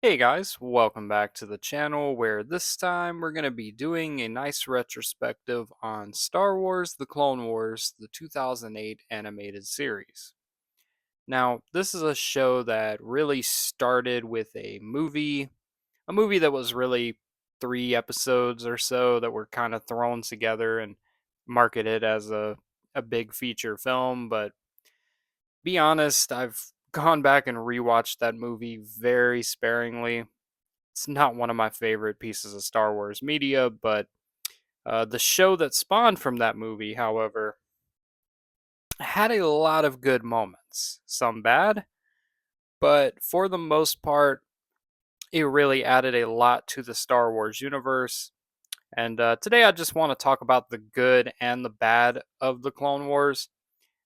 Hey guys, welcome back to the channel where this time we're going to be doing a nice retrospective on Star Wars The Clone Wars, the 2008 animated series. Now, this is a show that really started with a movie that was really 3 episodes or so that were kind of thrown together and marketed as a big feature film, but be honest, I've gone back and rewatched that movie very sparingly. It's not one of my favorite pieces of Star Wars media, but the show that spawned from that movie, however, had a lot of good moments. Some bad, but for the most part, it really added a lot to the Star Wars universe. And today I just want to talk about the good and the bad of the Clone Wars,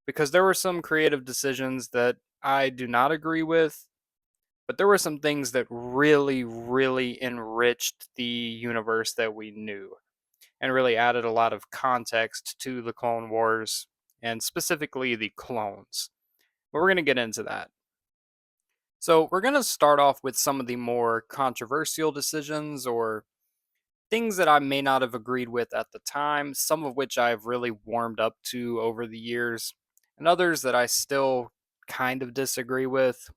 because there were some creative decisions that I do not agree with, but there were some things that really, really enriched the universe that we knew, and really added a lot of context to the Clone Wars and specifically the clones. But we're going to get into that. So, we're going to start off with some of the more controversial decisions or things that I may not have agreed with at the time, some of which I've really warmed up to over the years, and others that I still kind of disagree with.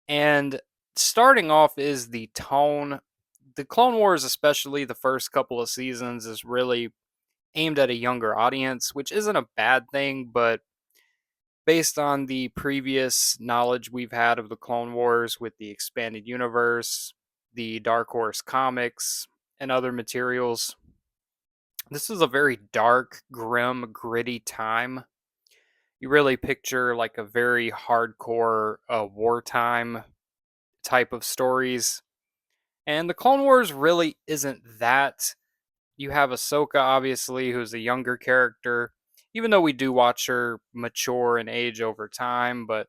And starting off is the tone. The Clone Wars, especially the first couple of seasons, is really aimed at a younger audience, which isn't a bad thing, but based on the previous knowledge we've had of the Clone Wars with the expanded universe, the Dark Horse comics, and other materials, this is a very dark, grim, gritty time. You really picture like a very hardcore wartime type of stories. And the Clone Wars really isn't that. You have Ahsoka, obviously, who's a younger character, even though we do watch her mature and age over time. But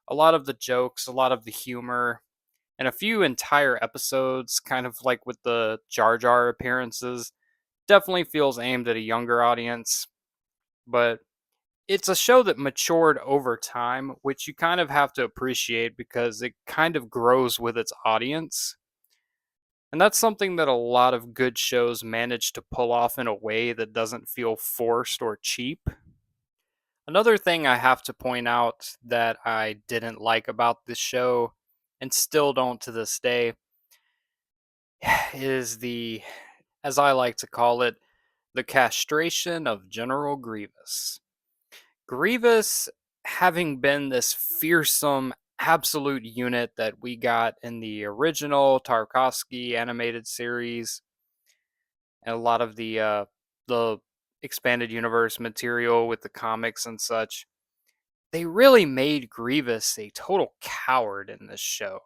a lot of the jokes, a lot of the humor, and a few entire episodes, kind of like with the Jar Jar appearances, definitely feels aimed at a younger audience. But it's a show that matured over time, which you kind of have to appreciate because it kind of grows with its audience. And that's something that a lot of good shows manage to pull off in a way that doesn't feel forced or cheap. Another thing I have to point out that I didn't like about this show, and still don't to this day, is as I like to call it, the castration of General Grievous. Grievous, having been this fearsome, absolute unit that we got in the original Tarkovsky animated series, and a lot of the expanded universe material with the comics and such, they really made Grievous a total coward in this show.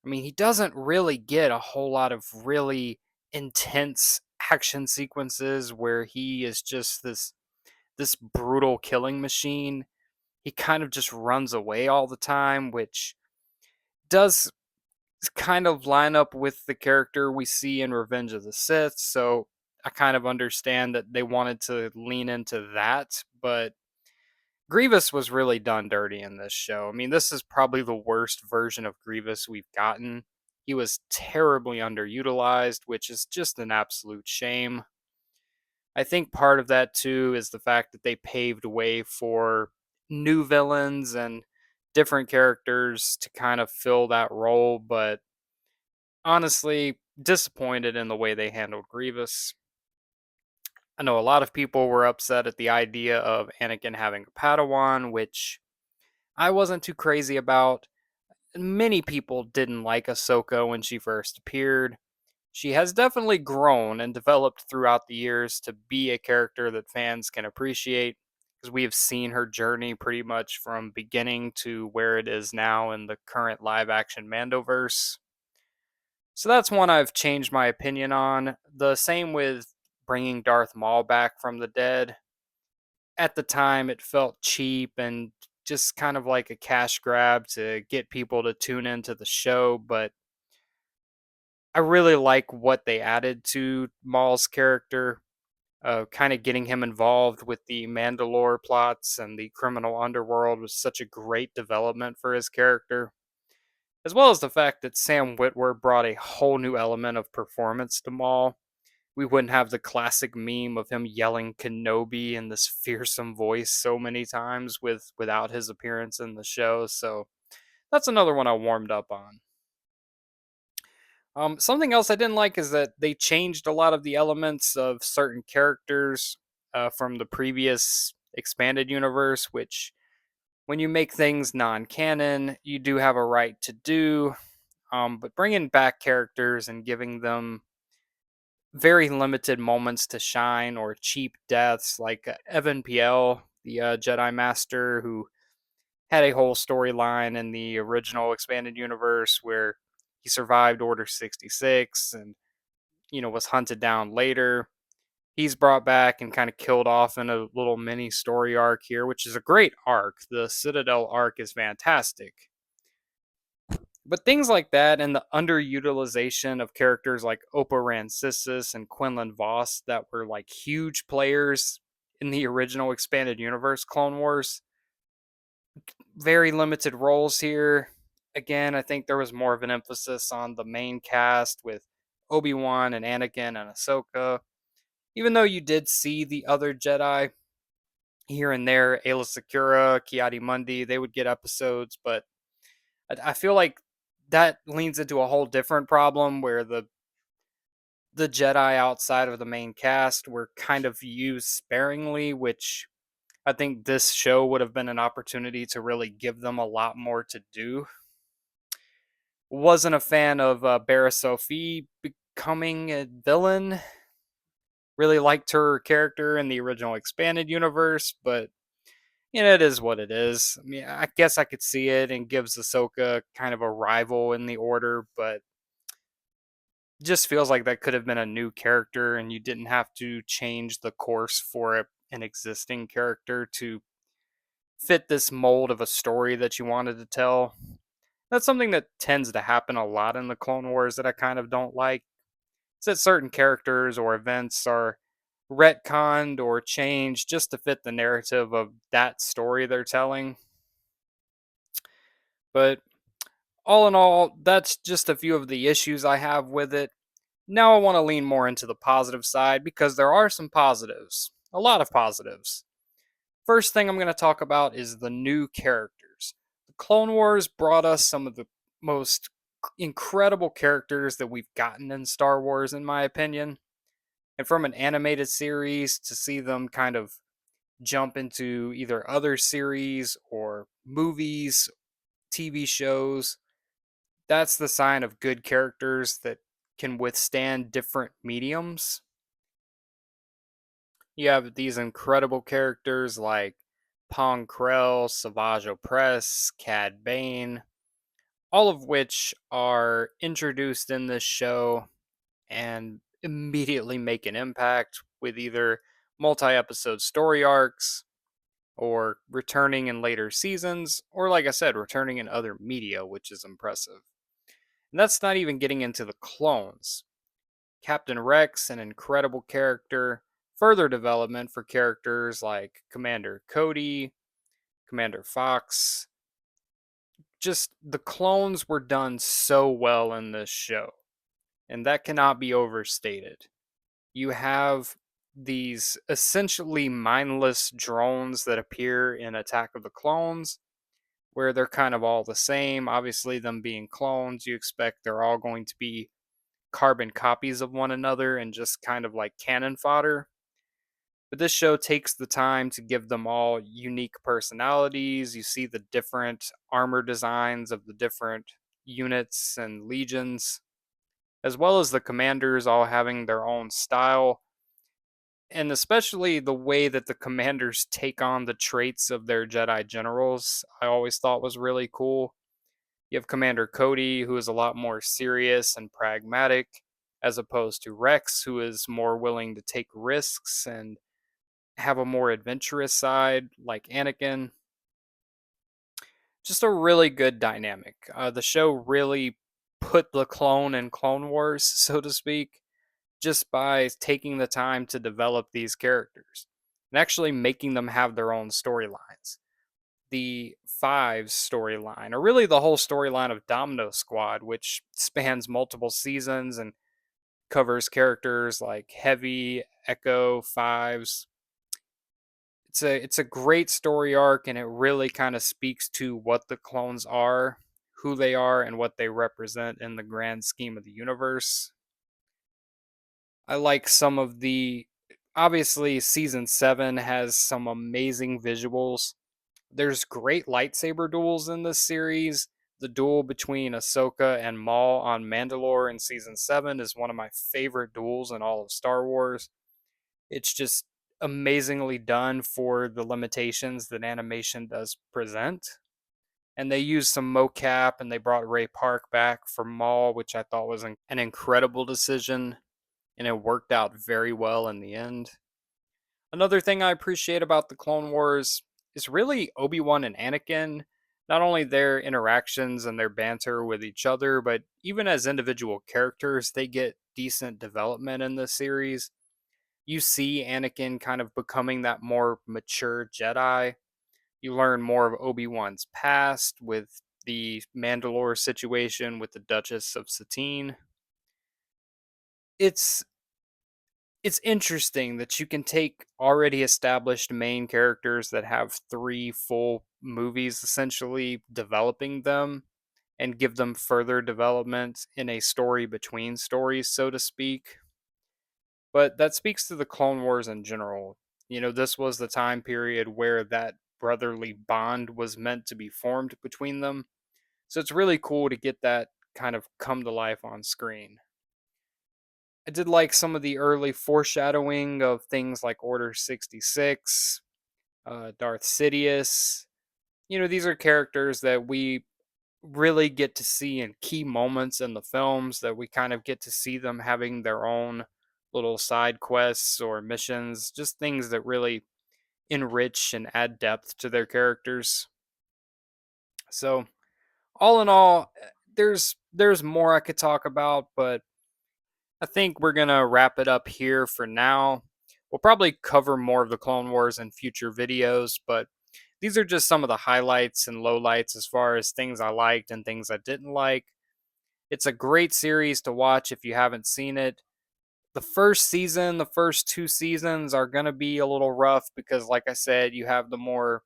I mean, he doesn't really get a whole lot of really intense action sequences where he is just this brutal killing machine. He kind of just runs away all the time, which does kind of line up with the character we see in Revenge of the Sith. So I kind of understand that they wanted to lean into that, but Grievous was really done dirty in this show. I mean, this is probably the worst version of Grievous we've gotten. He was terribly underutilized, which is just an absolute shame. I think part of that too is the fact that they paved way for new villains and different characters to kind of fill that role, but honestly, disappointed in the way they handled Grievous. I know a lot of people were upset at the idea of Anakin having a Padawan, which I wasn't too crazy about. Many people didn't like Ahsoka when she first appeared. She has definitely grown and developed throughout the years to be a character that fans can appreciate, because we have seen her journey pretty much from beginning to where it is now in the current live action Mandoverse. So that's one I've changed my opinion on. The same with bringing Darth Maul back from the dead. At the time, it felt cheap and just kind of like a cash grab to get people to tune into the show, but I really like what they added to Maul's character, kind of getting him involved with the Mandalore plots and the criminal underworld was such a great development for his character. as well as the fact that Sam Witwer brought a whole new element of performance to Maul. We wouldn't have the classic meme of him yelling Kenobi in this fearsome voice so many times without his appearance in the show. So that's another one I warmed up on. Something else I didn't like is that they changed a lot of the elements of certain characters from the previous expanded universe, which when you make things non-canon, you do have a right to do. But bringing back characters and giving them very limited moments to shine or cheap deaths, like Evan Piel, the Jedi Master, who had a whole storyline in the original expanded universe where he survived Order 66 and was hunted down later. He's brought back and kind of killed off in a little mini story arc here, which is a great arc. The Citadel arc is fantastic. But things like that and the underutilization of characters like Opa Rancisis and Quinlan Voss that were like huge players in the original expanded universe Clone Wars, very limited roles here. Again, I think there was more of an emphasis on the main cast with Obi-Wan and Anakin and Ahsoka. Even though you did see the other Jedi here and there, Ayla Secura, Kiadi Mundi, they would get episodes, but I feel like that leans into a whole different problem where the Jedi outside of the main cast were kind of used sparingly, which I think this show would have been an opportunity to really give them a lot more to do. Wasn't a fan of Barra Sophie becoming a villain. Really liked her character in the original expanded universe, but it is what it is. I mean, I guess I could see it and gives Ahsoka kind of a rival in the order, but just feels like that could have been a new character and you didn't have to change the course for an existing character to fit this mold of a story that you wanted to tell. That's something that tends to happen a lot in the Clone Wars that I kind of don't like. Is that certain characters or events are retconned or changed just to fit the narrative of that story they're telling. But all in all, that's just a few of the issues I have with it. Now I want to lean more into the positive side because there are some positives. A lot of positives. First thing I'm going to talk about is the new characters. The Clone Wars brought us some of the most incredible characters that we've gotten in Star Wars, in my opinion. And from an animated series to see them kind of jump into either other series or movies, TV shows, that's the sign of good characters that can withstand different mediums. You have these incredible characters like Pong Krell, Savage Opress, Cad Bane, all of which are introduced in this show and immediately make an impact with either multi episode story arcs or returning in later seasons, or like I said, returning in other media, which is impressive. And that's not even getting into the clones. Captain Rex, an incredible character, further development for characters like Commander Cody, Commander Fox. Just the clones were done so well in this show, and that cannot be overstated. You have these essentially mindless drones that appear in Attack of the Clones, where they're kind of all the same. Obviously, them being clones, you expect they're all going to be carbon copies of one another and just kind of like cannon fodder. But this show takes the time to give them all unique personalities. You see the different armor designs of the different units and legions, as well as the commanders all having their own style, and especially the way that the commanders take on the traits of their Jedi generals, I always thought was really cool. You have Commander Cody, who is a lot more serious and pragmatic, as opposed to Rex, who is more willing to take risks and have a more adventurous side, like Anakin. Just a really good dynamic. The show really put the clone in Clone Wars, so to speak, just by taking the time to develop these characters and actually making them have their own storylines. The Five's storyline, or really the whole storyline of Domino Squad, which spans multiple seasons and covers characters like Heavy, Echo, Fives. It's a great story arc, and it really kind of speaks to what the clones are, who they are, and what they represent in the grand scheme of the universe. I like some of the obviously season 7 has some amazing visuals. There's great lightsaber duels in this series. The duel between Ahsoka and Maul on Mandalore in season 7 is one of my favorite duels in all of Star Wars. It's just amazingly done for the limitations that animation does present. And they used some mocap and they brought Ray Park back for Maul, which I thought was an incredible decision. And it worked out very well in the end. Another thing I appreciate about the Clone Wars is really Obi-Wan and Anakin. Not only their interactions and their banter with each other, but even as individual characters, they get decent development in this series. You see Anakin kind of becoming that more mature Jedi. You learn more of Obi-Wan's past with the Mandalore situation with the Duchess of Satine. It's it's interesting that you can take already established main characters that have 3 full movies essentially developing them and give them further development in a story between stories, so to speak. But that speaks to the Clone Wars in general. This was the time period where that brotherly bond was meant to be formed between them. So it's really cool to get that kind of come to life on screen. I did like some of the early foreshadowing of things like Order 66, Darth Sidious. These are characters that we really get to see in key moments in the films, that we kind of get to see them having their own little side quests or missions, just things that really enrich and add depth to their characters. So, all in all, there's more I could talk about, but I think we're going to wrap it up here for now. We'll probably cover more of the Clone Wars in future videos, but these are just some of the highlights and lowlights as far as things I liked and things I didn't like. It's a great series to watch if you haven't seen it. The first season, the first 2 seasons are going to be a little rough because, like I said, you have the more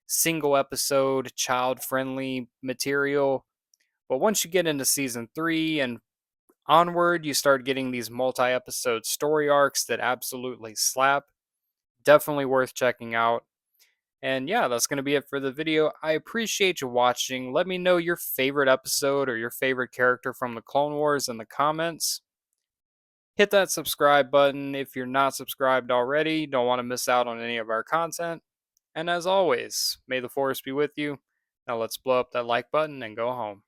single episode, child friendly material. But once you get into season 3 and onward, you start getting these multi episode story arcs that absolutely slap. Definitely worth checking out. And yeah, that's going to be it for the video. I appreciate you watching. Let me know your favorite episode or your favorite character from the Clone Wars in the comments. Hit that subscribe button if you're not subscribed already. Don't want to miss out on any of our content. And as always, may the force be with you. Now let's blow up that like button and go home.